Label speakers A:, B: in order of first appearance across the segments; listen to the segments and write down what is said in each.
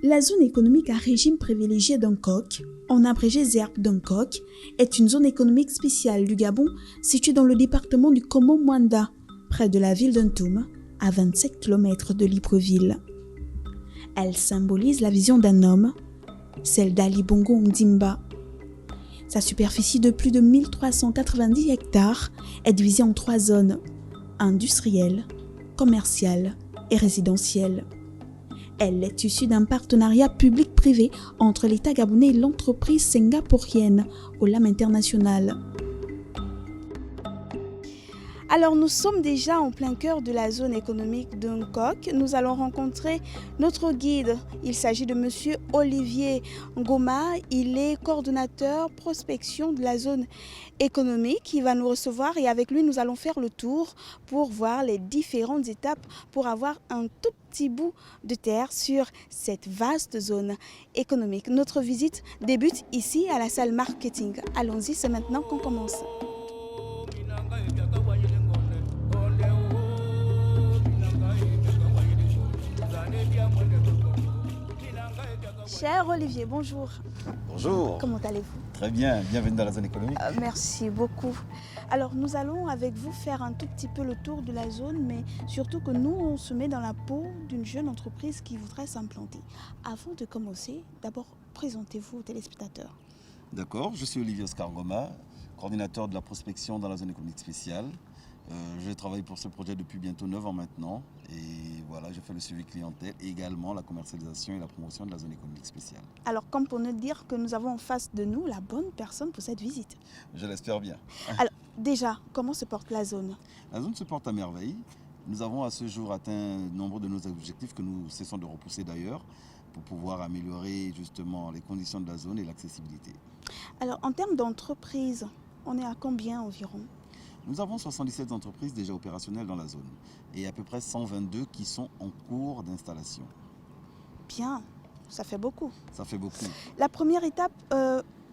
A: La zone économique à régime privilégié d'Hancock, en abrégé ZERP d'Hancock, est une zone économique spéciale du Gabon située dans le département du Komo-Mwanda, près de la ville d'Untum, à 27 km de Libreville. Elle symbolise la vision d'un homme, celle d'Ali Bongo Ondimba. Sa superficie de plus de 1390 hectares est divisée en 3 zones, industrielle, commerciale et résidentielle. Elle est issue d'un partenariat public-privé entre l'État gabonais et l'entreprise singapourienne Olam International. Alors nous sommes déjà en plein cœur de la zone économique d'Hancock. Nous allons rencontrer notre guide. Il s'agit de monsieur Olivier Ngoma. Il est coordonnateur prospection de la zone économique. Il va nous recevoir et avec lui nous allons faire le tour pour voir les différentes étapes pour avoir un tout petit bout de terre sur cette vaste zone économique. Notre visite débute ici à la salle marketing. Allons-y, c'est maintenant qu'on commence. Cher Olivier, bonjour.
B: Bonjour.
A: Comment allez-vous?
B: Très bien, bienvenue dans la zone économique.
A: Merci beaucoup. Alors nous allons avec vous faire un tout petit peu le tour de la zone, mais surtout que nous on se met dans la peau d'une jeune entreprise qui voudrait s'implanter. Avant de commencer, d'abord présentez-vous aux téléspectateurs.
B: D'accord, je suis Olivier Oscar Ngoma, coordinateur de la prospection dans la zone économique spéciale. Je travaille pour ce projet depuis bientôt 9 ans maintenant et voilà, je fais le suivi clientèle et également la commercialisation et la promotion de la zone économique spéciale.
A: Alors comme pour nous dire que nous avons en face de nous la bonne personne pour cette visite.
B: Je l'espère bien.
A: Alors déjà, comment se porte la zone?
B: La zone se porte à merveille. Nous avons à ce jour atteint nombre de nos objectifs que nous cessons de repousser d'ailleurs pour pouvoir améliorer justement les conditions de la zone et l'accessibilité.
A: Alors en termes d'entreprise, on est à combien environ?
B: Nous avons 77 entreprises déjà opérationnelles dans la zone et à peu près 122 qui sont en cours d'installation.
A: Bien, ça fait beaucoup.
B: Ça fait beaucoup.
A: La première étape,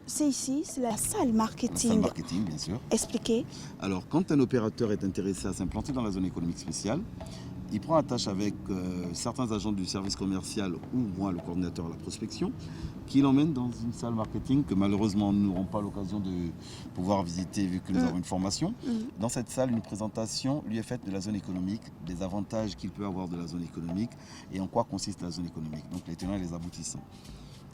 A: c'est ici, c'est la salle marketing.
B: La salle marketing, bien sûr.
A: Expliquez.
B: Alors, quand un opérateur est intéressé à s'implanter dans la zone économique spéciale, il prend attache avec certains agents du service commercial ou moi, le coordinateur à la prospection, qui l'emmène dans une salle marketing que malheureusement nous n'aurons pas l'occasion de pouvoir visiter vu que nous avons une formation. Dans cette salle, une présentation lui est faite de la zone économique, des avantages qu'il peut avoir de la zone économique et en quoi consiste la zone économique, donc les tenants et les aboutissants.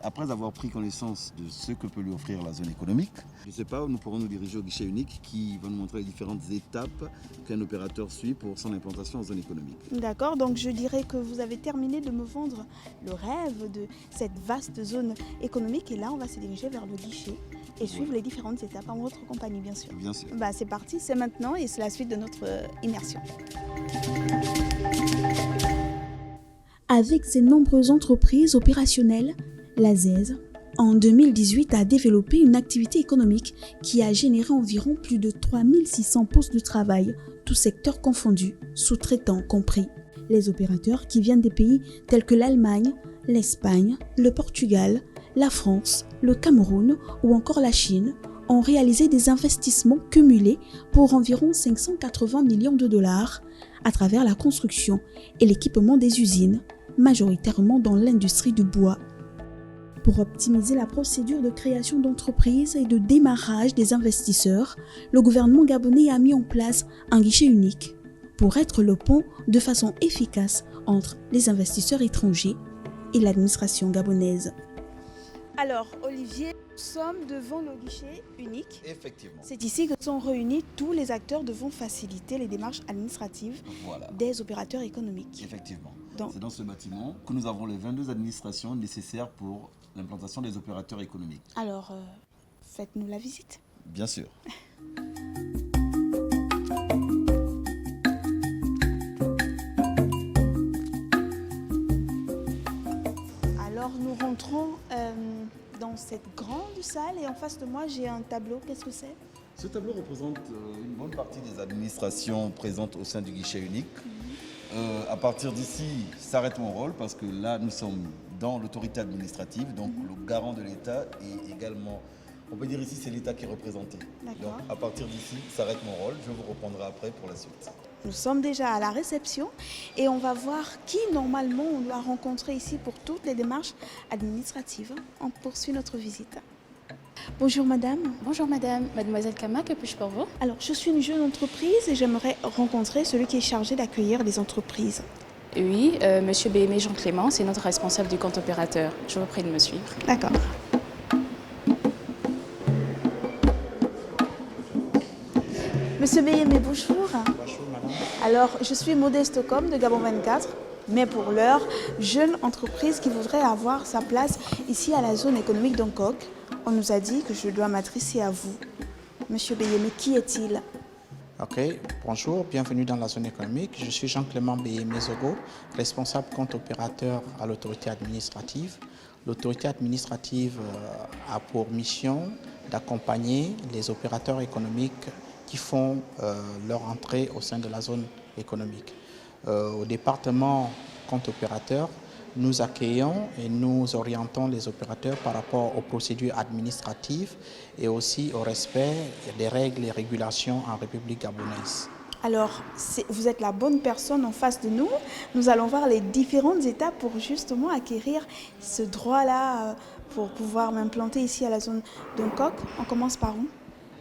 B: Après avoir pris connaissance de ce que peut lui offrir la zone économique, je ne sais pas, nous pourrons nous diriger au guichet unique qui va nous montrer les différentes étapes qu'un opérateur suit pour son implantation en zone économique.
A: D'accord, donc je dirais que vous avez terminé de me vendre le rêve de cette vaste zone économique et là on va se diriger vers le guichet et suivre les différentes étapes en votre compagnie bien sûr.
B: Bien sûr.
A: C'est parti, c'est maintenant et c'est la suite de notre immersion. Avec ses nombreuses entreprises opérationnelles, la ZEZ, en 2018, a développé une activité économique qui a généré environ plus de 3600 postes de travail, tous secteurs confondus, sous-traitants compris. Les opérateurs qui viennent des pays tels que l'Allemagne, l'Espagne, le Portugal, la France, le Cameroun ou encore la Chine ont réalisé des investissements cumulés pour environ 580 millions de dollars à travers la construction et l'équipement des usines, majoritairement dans l'industrie du bois. Pour optimiser la procédure de création d'entreprises et de démarrage des investisseurs, le gouvernement gabonais a mis en place un guichet unique pour être le pont de façon efficace entre les investisseurs étrangers et l'administration gabonaise. Alors, Olivier, nous sommes devant le guichet unique.
B: Effectivement.
A: C'est ici que sont réunis tous les acteurs devant faciliter les démarches administratives des opérateurs économiques.
B: Effectivement. C'est dans ce bâtiment que nous avons les 22 administrations nécessaires pour l'implantation des opérateurs économiques.
A: Alors, faites-nous la visite.
B: Bien sûr.
A: Alors, nous rentrons dans cette grande salle et en face de moi, j'ai un tableau. Qu'est-ce que c'est?
B: Ce tableau représente une bonne partie des administrations présentes au sein du guichet unique. À partir d'ici, s'arrête mon rôle parce que là, nous sommes dans l'autorité administrative, donc le garant de l'État et également, on peut dire ici, c'est l'État qui est représenté. Donc à partir d'ici, s'arrête mon rôle, je vous reprendrai après pour la suite.
A: Nous sommes déjà à la réception et on va voir qui normalement on doit rencontrer ici pour toutes les démarches administratives. On poursuit notre visite. Bonjour madame.
C: Bonjour madame, mademoiselle Kama, que puis-je pour vous?
A: Alors je suis une jeune entreprise et j'aimerais rencontrer celui qui est chargé d'accueillir les entreprises.
C: Oui, monsieur BME Jean-Clément, c'est notre responsable du compte opérateur. Je vous prie de me suivre.
A: D'accord. Monsieur Beyemé, bonjour.
D: Bonjour madame.
A: Alors, je suis Modeste Com de Gabon 24, mais pour l'heure, jeune entreprise qui voudrait avoir sa place ici à la zone économique d'Angkok. On nous a dit que je dois m'adresser à vous. Monsieur Beyemé, qui est-il?
D: Ok, bonjour, bienvenue dans la zone économique. Je suis Jean-Clément Beyemé Zogo, responsable compte opérateur à l'autorité administrative. L'autorité administrative a pour mission d'accompagner les opérateurs économiques qui font leur entrée au sein de la zone économique. Au département compte opérateur, nous accueillons et nous orientons les opérateurs par rapport aux procédures administratives et aussi au respect des règles et régulations en République gabonaise.
A: Alors, vous êtes la bonne personne en face de nous. Nous allons voir les différentes étapes pour justement acquérir ce droit-là pour pouvoir m'implanter ici à la zone d'Angkok. On commence par où?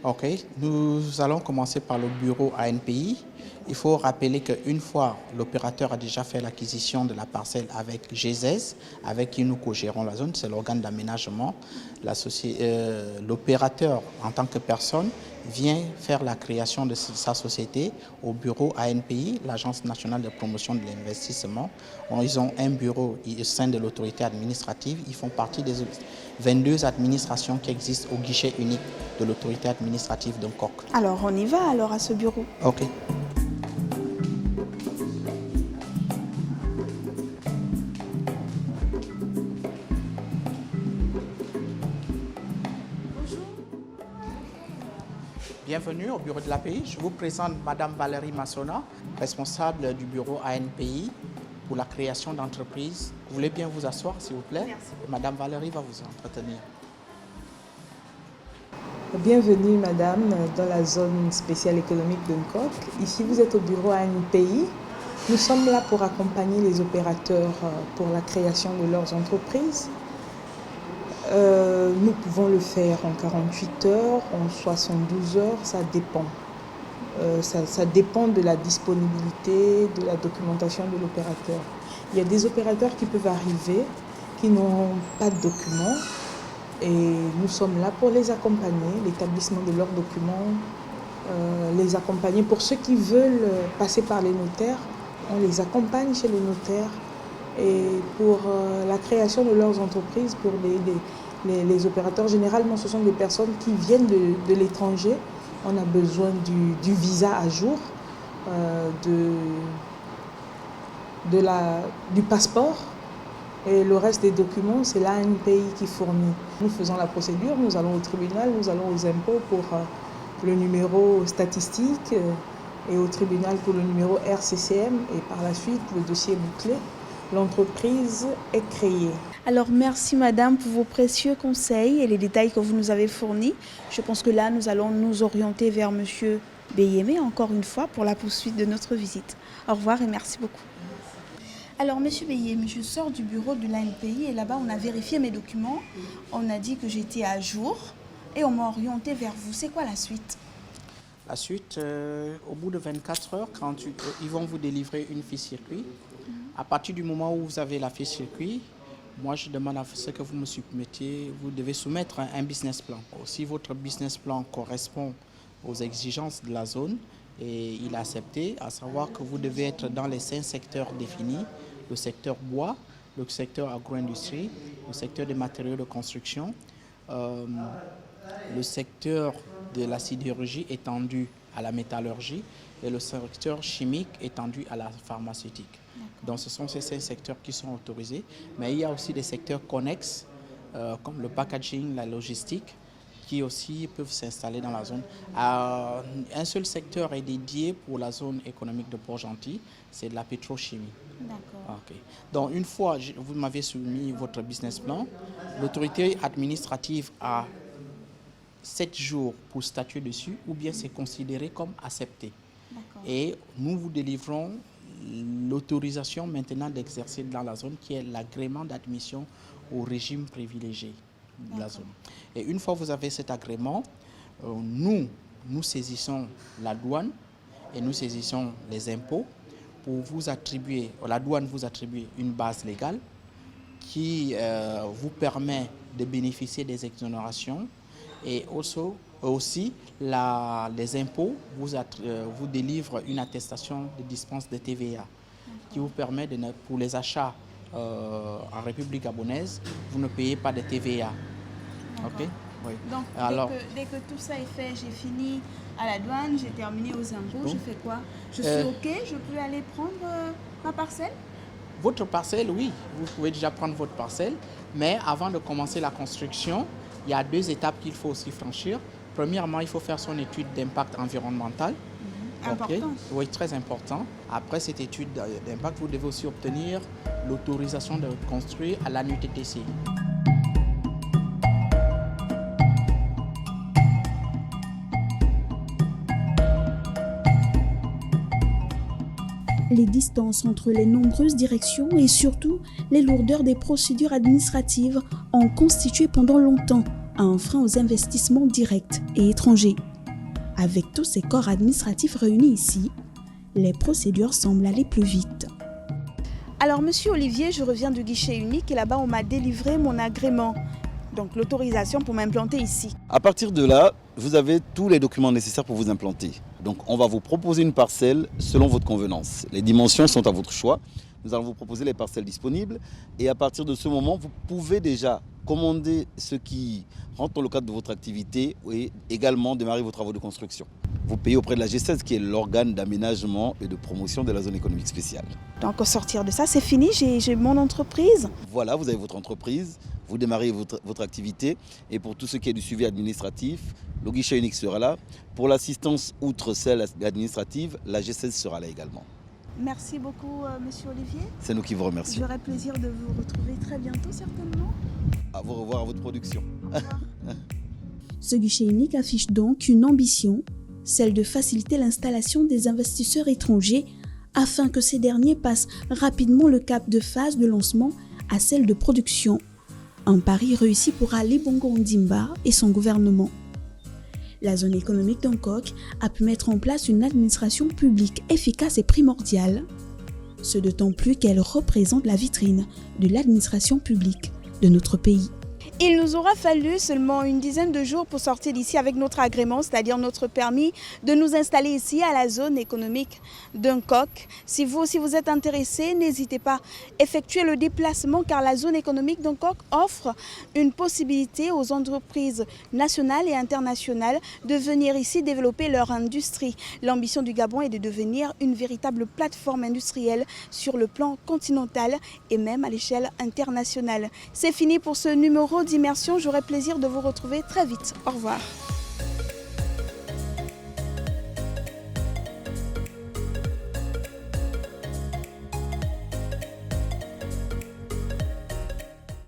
D: Ok, nous allons commencer par le bureau ANPI. Il faut rappeler qu'une fois l'opérateur a déjà fait l'acquisition de la parcelle avec GZES, avec qui nous co-gérons la zone, c'est l'organe d'aménagement, l'opérateur en tant que personne vient faire la création de sa société au bureau ANPI, l'Agence nationale de promotion de l'investissement. Ils ont un bureau au sein de l'autorité administrative. Ils font partie des 22 administrations qui existent au guichet unique de l'autorité administrative d'Angkok.
A: Alors, on y va alors à ce bureau.
D: Ok. Bienvenue au bureau de l'API. Je vous présente Madame Valérie Massona, responsable du bureau ANPI pour la création d'entreprises. Vous voulez bien vous asseoir, s'il vous plaît?
A: Merci.
D: Madame Valérie va vous entretenir.
E: Bienvenue madame dans la zone spéciale économique d'Angkok. Ici vous êtes au bureau ANPI. Nous sommes là pour accompagner les opérateurs pour la création de leurs entreprises. Nous pouvons le faire en 48 heures, en 72 heures, ça dépend. Ça dépend de la disponibilité, de la documentation de l'opérateur. Il y a des opérateurs qui peuvent arriver, qui n'ont pas de documents, et nous sommes là pour les accompagner, l'établissement de leurs documents, les accompagner. Pour ceux qui veulent passer par les notaires, on les accompagne chez les notaires. Et pour la création de leurs entreprises, pour les opérateurs, généralement ce sont des personnes qui viennent de l'étranger. On a besoin du visa à jour, du passeport, et le reste des documents, c'est l'ANPI qui fournit. Nous faisons la procédure, nous allons au tribunal, nous allons aux impôts pour le numéro statistique et au tribunal pour le numéro RCCM, et par la suite, le dossier est bouclé. L'entreprise est créée.
A: Alors merci madame pour vos précieux conseils et les détails que vous nous avez fournis. Je pense que là nous allons nous orienter vers monsieur Beyemé encore une fois pour la poursuite de notre visite. Au revoir et merci beaucoup. Alors monsieur Beyemé, je sors du bureau de l'ANPI et là-bas on a vérifié mes documents. On a dit que j'étais à jour et on m'a orienté vers vous. C'est quoi la suite?
D: La suite, au bout de 24 heures, ils vont vous délivrer une fiche circuit. À partir du moment où vous avez la fiche circuit, moi je demande à ce que vous me soumettiez, vous devez soumettre un business plan. Si votre business plan correspond aux exigences de la zone et il est accepté, à savoir que vous devez être dans les 5 secteurs définis, le secteur bois, le secteur agro-industrie, le secteur des matériaux de construction, le secteur de la sidérurgie étendu à la métallurgie et le secteur chimique étendu à la pharmaceutique. Donc ce sont ces 5 secteurs qui sont autorisés, mais il y a aussi des secteurs connexes comme le packaging, la logistique, qui aussi peuvent s'installer dans la zone. Un seul secteur est dédié pour la zone économique de Port-Gentil, c'est de la pétrochimie.
A: D'accord.
D: Okay. Donc une fois vous m'avez soumis votre business plan, l'autorité administrative a 7 jours pour statuer dessus ou bien c'est considéré comme accepté.
A: D'accord.
D: Et nous vous délivrons l'autorisation maintenant d'exercer dans la zone qui est l'agrément d'admission au régime privilégié de la zone. Et une fois que vous avez cet agrément, nous saisissons la douane et nous saisissons les impôts pour vous attribuer, la douane vous attribue une base légale qui vous permet de bénéficier des exonérations et aussi les impôts vous délivrent une attestation de dispense de TVA qui vous permet pour les achats en République gabonaise, vous ne payez pas de TVA. Okay? Oui.
A: Donc, alors, dès que tout ça est fait, j'ai fini à la douane, j'ai terminé aux impôts, je fais quoi? Je suis OK, je peux aller prendre ma parcelle?
D: Votre parcelle, oui, vous pouvez déjà prendre votre parcelle, mais avant de commencer la construction, il y a 2 étapes qu'il faut aussi franchir. Premièrement, il faut faire son étude d'impact environnemental.
A: Important.
D: Oui, très important. Après cette étude d'impact, vous devez aussi obtenir l'autorisation de construire à l'ANUTTC.
A: Les distances entre les nombreuses directions et surtout les lourdeurs des procédures administratives ont constitué pendant longtemps un frein aux investissements directs et étrangers. Avec tous ces corps administratifs réunis ici, les procédures semblent aller plus vite. Alors, monsieur Olivier, je reviens du guichet unique et là-bas, on m'a délivré mon agrément, donc l'autorisation pour m'implanter ici.
B: À partir de là, vous avez tous les documents nécessaires pour vous implanter. Donc, on va vous proposer une parcelle selon votre convenance. Les dimensions sont à votre choix. Nous allons vous proposer les parcelles disponibles. Et à partir de ce moment, vous pouvez déjà commander ce qui rentre dans le cadre de votre activité et également démarrer vos travaux de construction. Vous payez auprès de la G16 qui est l'organe d'aménagement et de promotion de la zone économique spéciale.
A: Donc, au sortir de ça, c'est fini, j'ai mon entreprise.
B: Voilà, vous avez votre entreprise, vous démarrez votre activité. Et pour tout ce qui est du suivi administratif, le guichet unique sera là. Pour l'assistance, outre celle administrative, la G16 sera là également.
A: Merci beaucoup, monsieur Olivier.
B: C'est nous qui vous remercions.
A: J'aurai plaisir de vous retrouver très bientôt, certainement.
B: À vous revoir à votre production.
A: Ce guichet unique affiche donc une ambition, celle de faciliter l'installation des investisseurs étrangers afin que ces derniers passent rapidement le cap de phase de lancement à celle de production. Un pari réussi pour Ali Bongo Ondimba et son gouvernement. La zone économique d'Hancock a pu mettre en place une administration publique efficace et primordiale, ce d'autant plus qu'elle représente la vitrine de l'administration publique de notre pays. Il nous aura fallu seulement une dizaine de jours pour sortir d'ici avec notre agrément, c'est-à-dire notre permis de nous installer ici à la zone économique d'Hancock. Si vous êtes intéressé, n'hésitez pas à effectuer le déplacement car la zone économique d'Hancock offre une possibilité aux entreprises nationales et internationales de venir ici développer leur industrie. L'ambition du Gabon est de devenir une véritable plateforme industrielle sur le plan continental et même à l'échelle internationale. C'est fini pour ce numéro d'immersion. J'aurai plaisir de vous retrouver très vite. Au revoir.